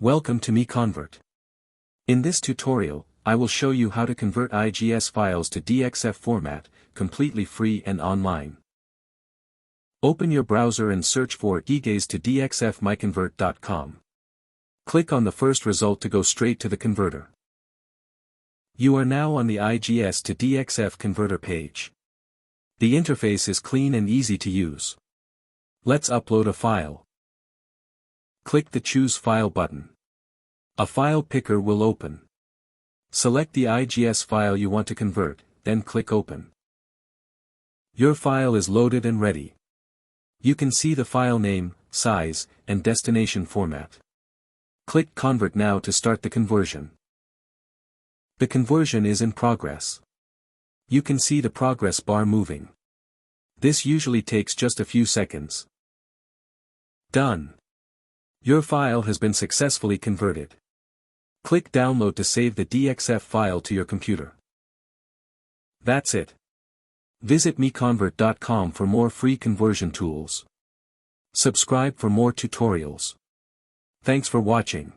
Welcome to MiConvert. In this tutorial, I will show you how to convert IGES files to DXF format, completely free and online. Open your browser and search for IGES to DXF MiConvert.com. Click on the first result to go straight to the converter. You are now on the IGES to DXF converter page. The interface is clean and easy to use. Let's upload a file. Click the Choose File button. A file picker will open. Select the IGES file you want to convert, then click Open. Your file is loaded and ready. You can see the file name, size, and destination format. Click Convert now to start the conversion. The conversion is in progress. You can see the progress bar moving. This usually takes just a few seconds. Done. Your file has been successfully converted. Click Download to save the DXF file to your computer. That's it. Visit MiConvert.com for more free conversion tools. Subscribe for more tutorials. Thanks for watching.